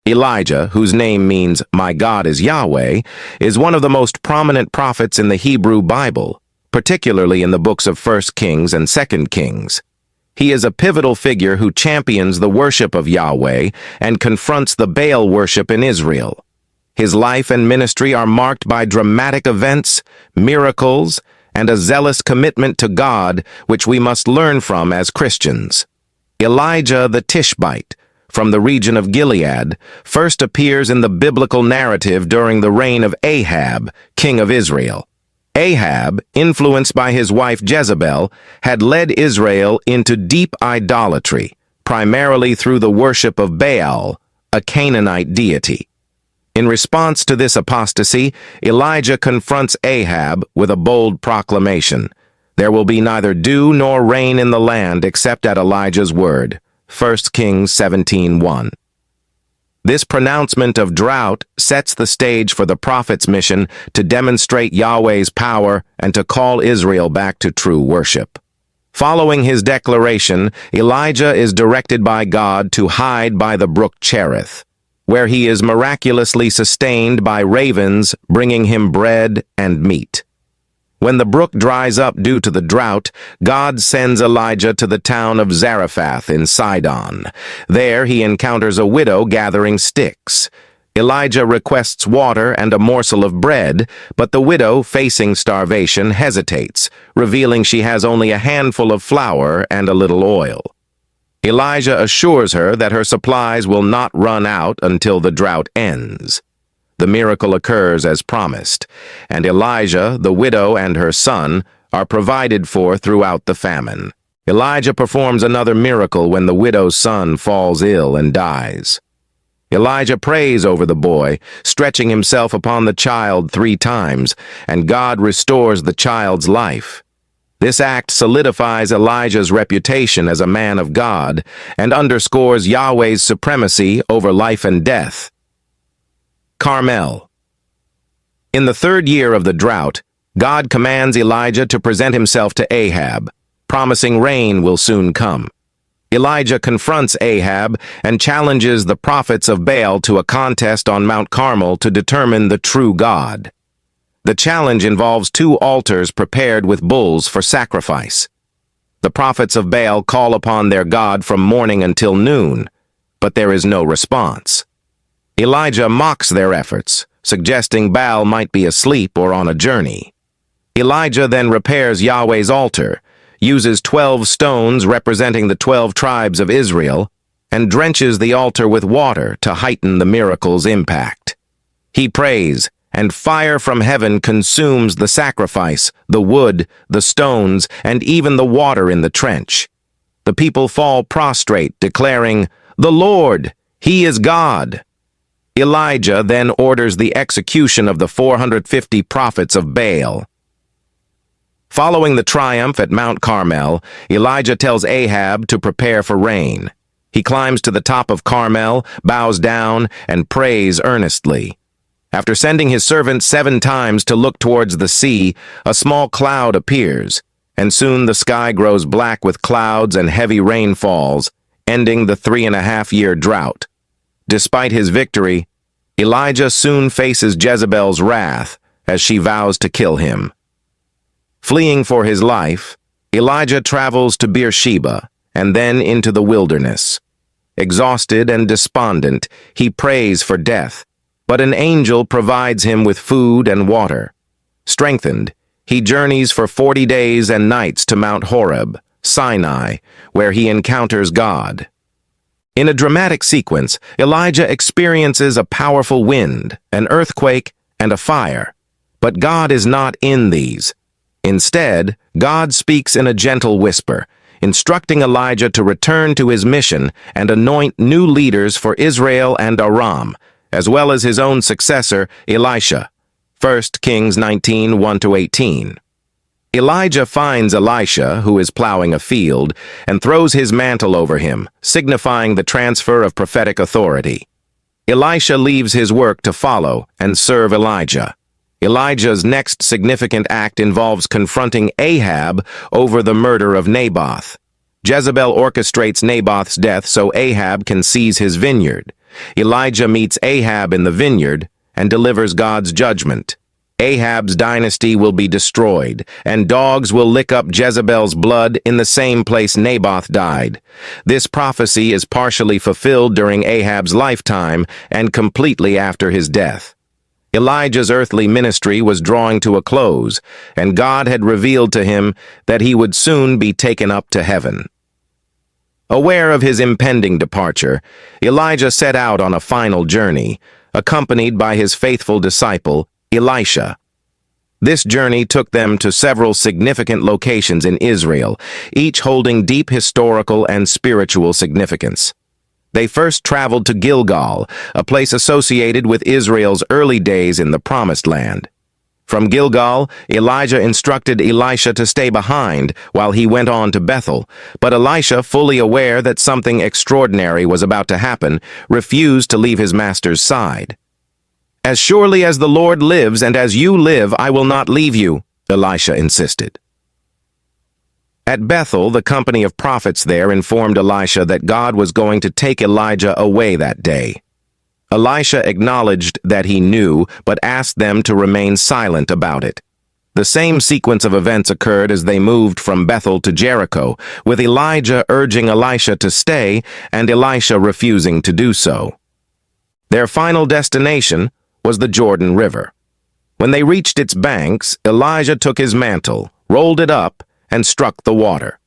Elijah, whose name means "My God is Yahweh," is one of the most prominent prophets in the Hebrew Bible, particularly in the books of 1 Kings and 2 Kings. He is a pivotal figure who champions the worship of Yahweh and confronts the Baal worship in Israel. His life and ministry are marked by dramatic events, miracles, and a zealous commitment to God, which we must learn from as Christians. Elijah the Tishbite, from the region of Gilead, first appears in the biblical narrative during the reign of Ahab, king of Israel. Ahab, influenced by his wife Jezebel, had led Israel into deep idolatry, primarily through the worship of Baal, a Canaanite deity. In response to this apostasy, Elijah confronts Ahab with a bold proclamation: "There will be neither dew nor rain in the land except at Elijah's word." 1 Kings 17:1. This pronouncement of drought sets the stage for the prophet's mission to demonstrate Yahweh's power and to call Israel back to true worship. Following his declaration, Elijah is directed by God to hide by the brook Cherith, where he is miraculously sustained by ravens bringing him bread and meat. When the brook dries up due to the drought, God sends Elijah to the town of Zarephath in Sidon. There he encounters a widow gathering sticks. Elijah requests water and a morsel of bread, but the widow, facing starvation, hesitates, revealing she has only a handful of flour and a little oil. Elijah assures her that her supplies will not run out until the drought ends. The miracle occurs as promised, and Elijah, the widow, and her son are provided for throughout the famine. Elijah performs another miracle when the widow's son falls ill and dies. Elijah prays over the boy, stretching himself upon the child 3 times, and God restores the child's life. This act solidifies Elijah's reputation as a man of God and underscores Yahweh's supremacy over life and death. Carmel. In the 3rd year of the drought, God commands Elijah to present himself to Ahab, promising rain will soon come. Elijah confronts Ahab and challenges the prophets of Baal to a contest on Mount Carmel to determine the true God. The challenge involves 2 altars prepared with bulls for sacrifice. The prophets of Baal call upon their God from morning until noon, but there is no response. Elijah mocks their efforts, suggesting Baal might be asleep or on a journey. Elijah then repairs Yahweh's altar, uses 12 stones representing the 12 tribes of Israel, and drenches the altar with water to heighten the miracle's impact. He prays, and fire from heaven consumes the sacrifice, the wood, the stones, and even the water in the trench. The people fall prostrate, declaring, "The Lord, He is God." Elijah then orders the execution of the 450 prophets of Baal. Following the triumph at Mount Carmel, Elijah tells Ahab to prepare for rain. He climbs to the top of Carmel, bows down, and prays earnestly. After sending his servant 7 times to look towards the sea, a small cloud appears, and soon the sky grows black with clouds and heavy rain falls, ending the 3.5-year drought. Despite his victory, Elijah soon faces Jezebel's wrath as she vows to kill him. Fleeing for his life, Elijah travels to Beersheba and then into the wilderness. Exhausted and despondent, he prays for death, but an angel provides him with food and water. Strengthened, he journeys for 40 days and nights to Mount Horeb, Sinai, where he encounters God. In a dramatic sequence, Elijah experiences a powerful wind, an earthquake, and a fire. But God is not in these. Instead, God speaks in a gentle whisper, instructing Elijah to return to his mission and anoint new leaders for Israel and Aram, as well as his own successor, Elisha. 1 Kings 19, 1-18. Elijah finds Elisha, who is plowing a field, and throws his mantle over him, signifying the transfer of prophetic authority. Elisha leaves his work to follow and serve Elijah. Elijah's next significant act involves confronting Ahab over the murder of Naboth. Jezebel orchestrates Naboth's death so Ahab can seize his vineyard. Elijah meets Ahab in the vineyard and delivers God's judgment. Ahab's dynasty will be destroyed, and dogs will lick up Jezebel's blood in the same place Naboth died. This prophecy is partially fulfilled during Ahab's lifetime and completely after his death. Elijah's earthly ministry was drawing to a close, and God had revealed to him that he would soon be taken up to heaven. Aware of his impending departure, Elijah set out on a final journey, accompanied by his faithful disciple, Elisha. This journey took them to several significant locations in Israel, each holding deep historical and spiritual significance. They first traveled to Gilgal, a place associated with Israel's early days in the Promised Land. From Gilgal, Elijah instructed Elisha to stay behind while he went on to Bethel, but Elisha, fully aware that something extraordinary was about to happen, refused to leave his master's side. "As surely as the Lord lives and as you live, I will not leave you," Elisha insisted. At Bethel, the company of prophets there informed Elisha that God was going to take Elijah away that day. Elisha acknowledged that he knew, but asked them to remain silent about it. The same sequence of events occurred as they moved from Bethel to Jericho, with Elijah urging Elisha to stay and Elisha refusing to do so. Their final destination was the Jordan River. When they reached its banks, Elijah took his mantle, rolled it up, and struck the water.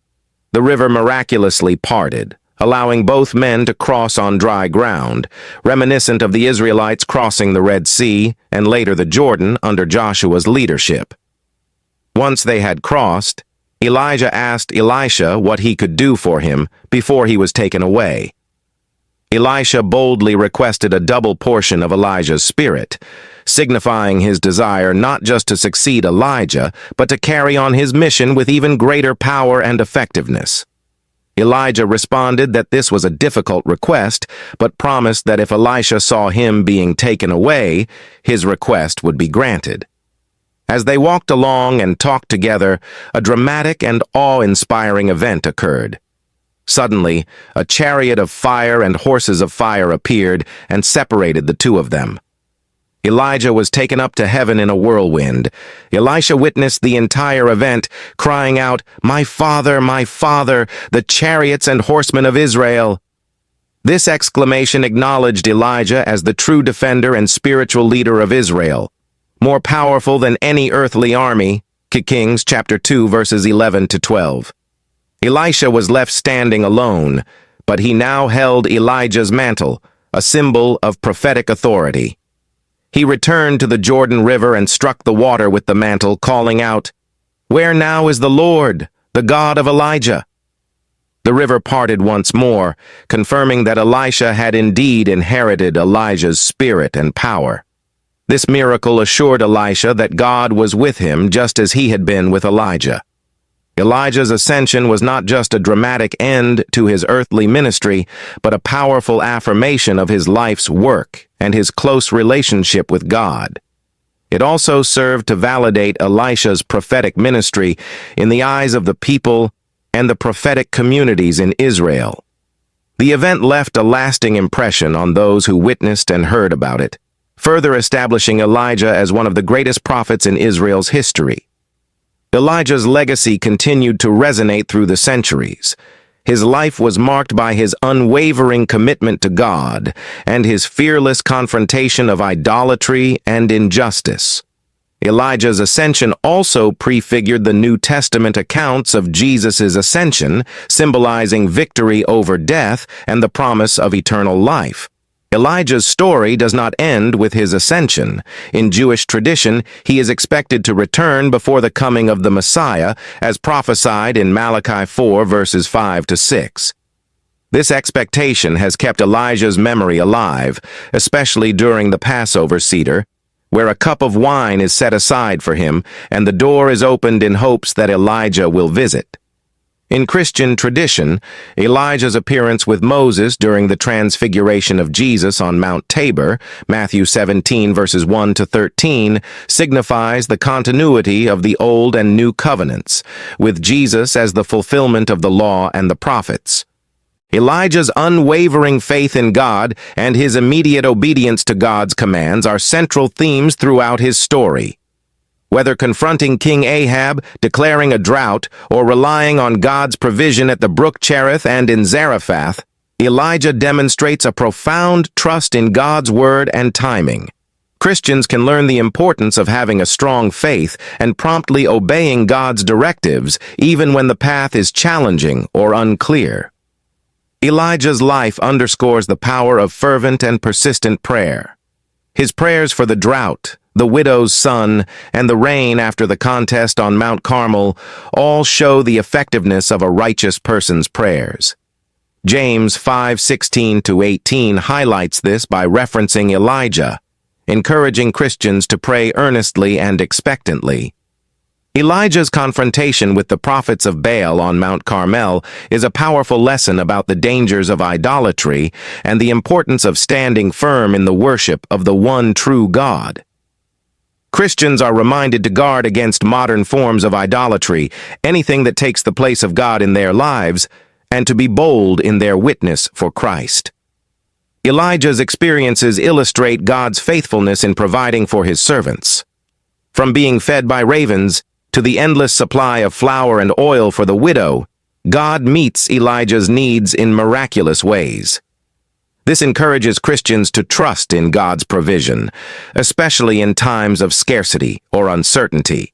The river miraculously parted, allowing both men to cross on dry ground, reminiscent of the Israelites crossing the Red Sea and later the Jordan under Joshua's leadership. Once they had crossed, Elijah asked Elisha what he could do for him before he was taken away. Elisha boldly requested a double portion of Elijah's spirit, signifying his desire not just to succeed Elijah, but to carry on his mission with even greater power and effectiveness. Elijah responded that this was a difficult request, but promised that if Elisha saw him being taken away, his request would be granted. As they walked along and talked together, a dramatic and awe-inspiring event occurred. Suddenly, a chariot of fire and horses of fire appeared and separated the two of them. Elijah was taken up to heaven in a whirlwind. Elisha witnessed the entire event, crying out, my father, the chariots and horsemen of Israel." This exclamation acknowledged Elijah as the true defender and spiritual leader of Israel, more powerful than any earthly army. Kings chapter 2 verses 11 to 12. Elisha was left standing alone, but he now held Elijah's mantle, a symbol of prophetic authority. He returned to the Jordan River and struck the water with the mantle, calling out, "Where now is the Lord, the God of Elijah?" The river parted once more, confirming that Elisha had indeed inherited Elijah's spirit and power. This miracle assured Elisha that God was with him just as he had been with Elijah. Elijah's ascension was not just a dramatic end to his earthly ministry, but a powerful affirmation of his life's work and his close relationship with God. It also served to validate Elisha's prophetic ministry in the eyes of the people and the prophetic communities in Israel. The event left a lasting impression on those who witnessed and heard about it, further establishing Elijah as one of the greatest prophets in Israel's history. Elijah's legacy continued to resonate through the centuries. His life was marked by his unwavering commitment to God and his fearless confrontation of idolatry and injustice. Elijah's ascension also prefigured the New Testament accounts of Jesus' ascension, symbolizing victory over death and the promise of eternal life. Elijah's story does not end with his ascension. In Jewish tradition, he is expected to return before the coming of the Messiah, as prophesied in Malachi 4 verses 5 to 6. This expectation has kept Elijah's memory alive, especially during the Passover Seder, where a cup of wine is set aside for him and the door is opened in hopes that Elijah will visit. In Christian tradition, Elijah's appearance with Moses during the transfiguration of Jesus on Mount Tabor, Matthew 17 verses 1 to 13, signifies the continuity of the Old and New Covenants, with Jesus as the fulfillment of the law and the prophets. Elijah's unwavering faith in God and his immediate obedience to God's commands are central themes throughout his story. Whether confronting King Ahab, declaring a drought, or relying on God's provision at the brook Cherith and in Zarephath, Elijah demonstrates a profound trust in God's word and timing. Christians can learn the importance of having a strong faith and promptly obeying God's directives even when the path is challenging or unclear. Elijah's life underscores the power of fervent and persistent prayer. His prayers for the drought, the widow's son, and the rain after the contest on Mount Carmel all show the effectiveness of a righteous person's prayers. James 5:16-18 highlights this by referencing Elijah, encouraging Christians to pray earnestly and expectantly. Elijah's confrontation with the prophets of Baal on Mount Carmel is a powerful lesson about the dangers of idolatry and the importance of standing firm in the worship of the one true God. Christians are reminded to guard against modern forms of idolatry, anything that takes the place of God in their lives, and to be bold in their witness for Christ. Elijah's experiences illustrate God's faithfulness in providing for his servants. From being fed by ravens to the endless supply of flour and oil for the widow, God meets Elijah's needs in miraculous ways. This encourages Christians to trust in God's provision, especially in times of scarcity or uncertainty.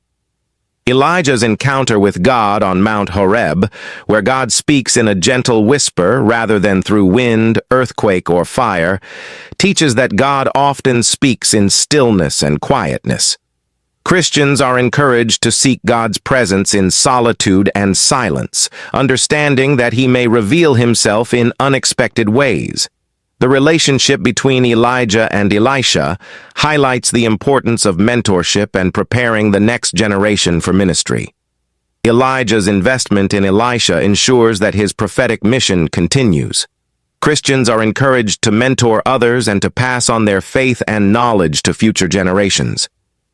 Elijah's encounter with God on Mount Horeb, where God speaks in a gentle whisper rather than through wind, earthquake, or fire, teaches that God often speaks in stillness and quietness. Christians are encouraged to seek God's presence in solitude and silence, understanding that He may reveal Himself in unexpected ways. The relationship between Elijah and Elisha highlights the importance of mentorship and preparing the next generation for ministry. Elijah's investment in Elisha ensures that his prophetic mission continues. Christians are encouraged to mentor others and to pass on their faith and knowledge to future generations.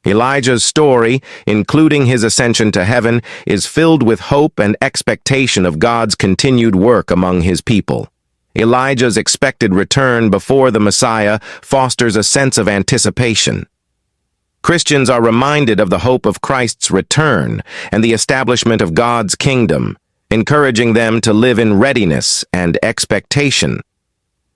Elijah's story, including his ascension to heaven, is filled with hope and expectation of God's continued work among His people. Elijah's expected return before the Messiah fosters a sense of anticipation. Christians are reminded of the hope of Christ's return and the establishment of God's kingdom, encouraging them to live in readiness and expectation.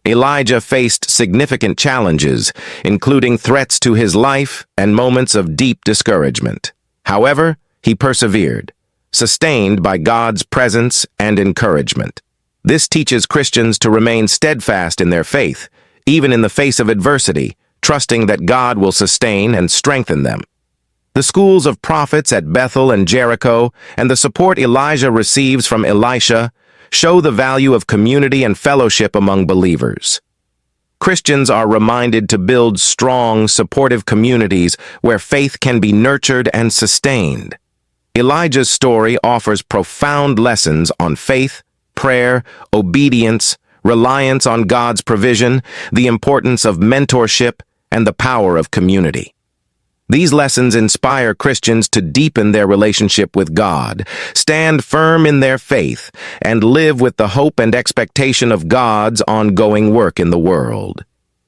Elijah faced significant challenges, including threats to his life and moments of deep discouragement. However, he persevered, sustained by God's presence and encouragement. This teaches Christians to remain steadfast in their faith, even in the face of adversity, trusting that God will sustain and strengthen them. The schools of prophets at Bethel and Jericho and the support Elijah receives from Elisha show the value of community and fellowship among believers. Christians are reminded to build strong, supportive communities where faith can be nurtured and sustained. Elijah's story offers profound lessons on faith, prayer, obedience, reliance on God's provision, the importance of mentorship, and the power of community. These lessons inspire Christians to deepen their relationship with God, stand firm in their faith, and live with the hope and expectation of God's ongoing work in the world.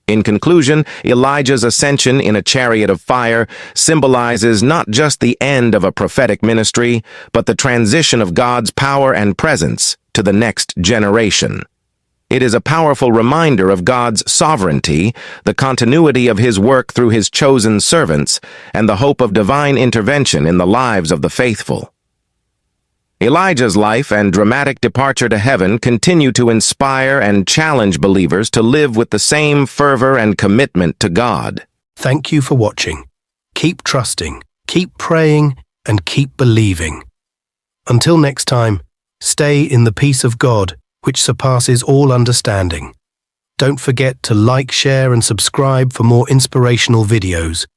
In conclusion, Elijah's ascension in a chariot of fire symbolizes not just the end of a prophetic ministry, but the transition of God's power and presence to the next generation. It is a powerful reminder of God's sovereignty, the continuity of His work through His chosen servants, and the hope of divine intervention in the lives of the faithful. Elijah's life and dramatic departure to heaven continue to inspire and challenge believers to live with the same fervor and commitment to God. Thank you for watching. Keep trusting, keep praying, and keep believing. Until next time, stay in the peace of God, which surpasses all understanding. Don't forget to like, share, and subscribe for more inspirational videos.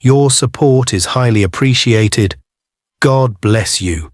Your support is highly appreciated. God bless you.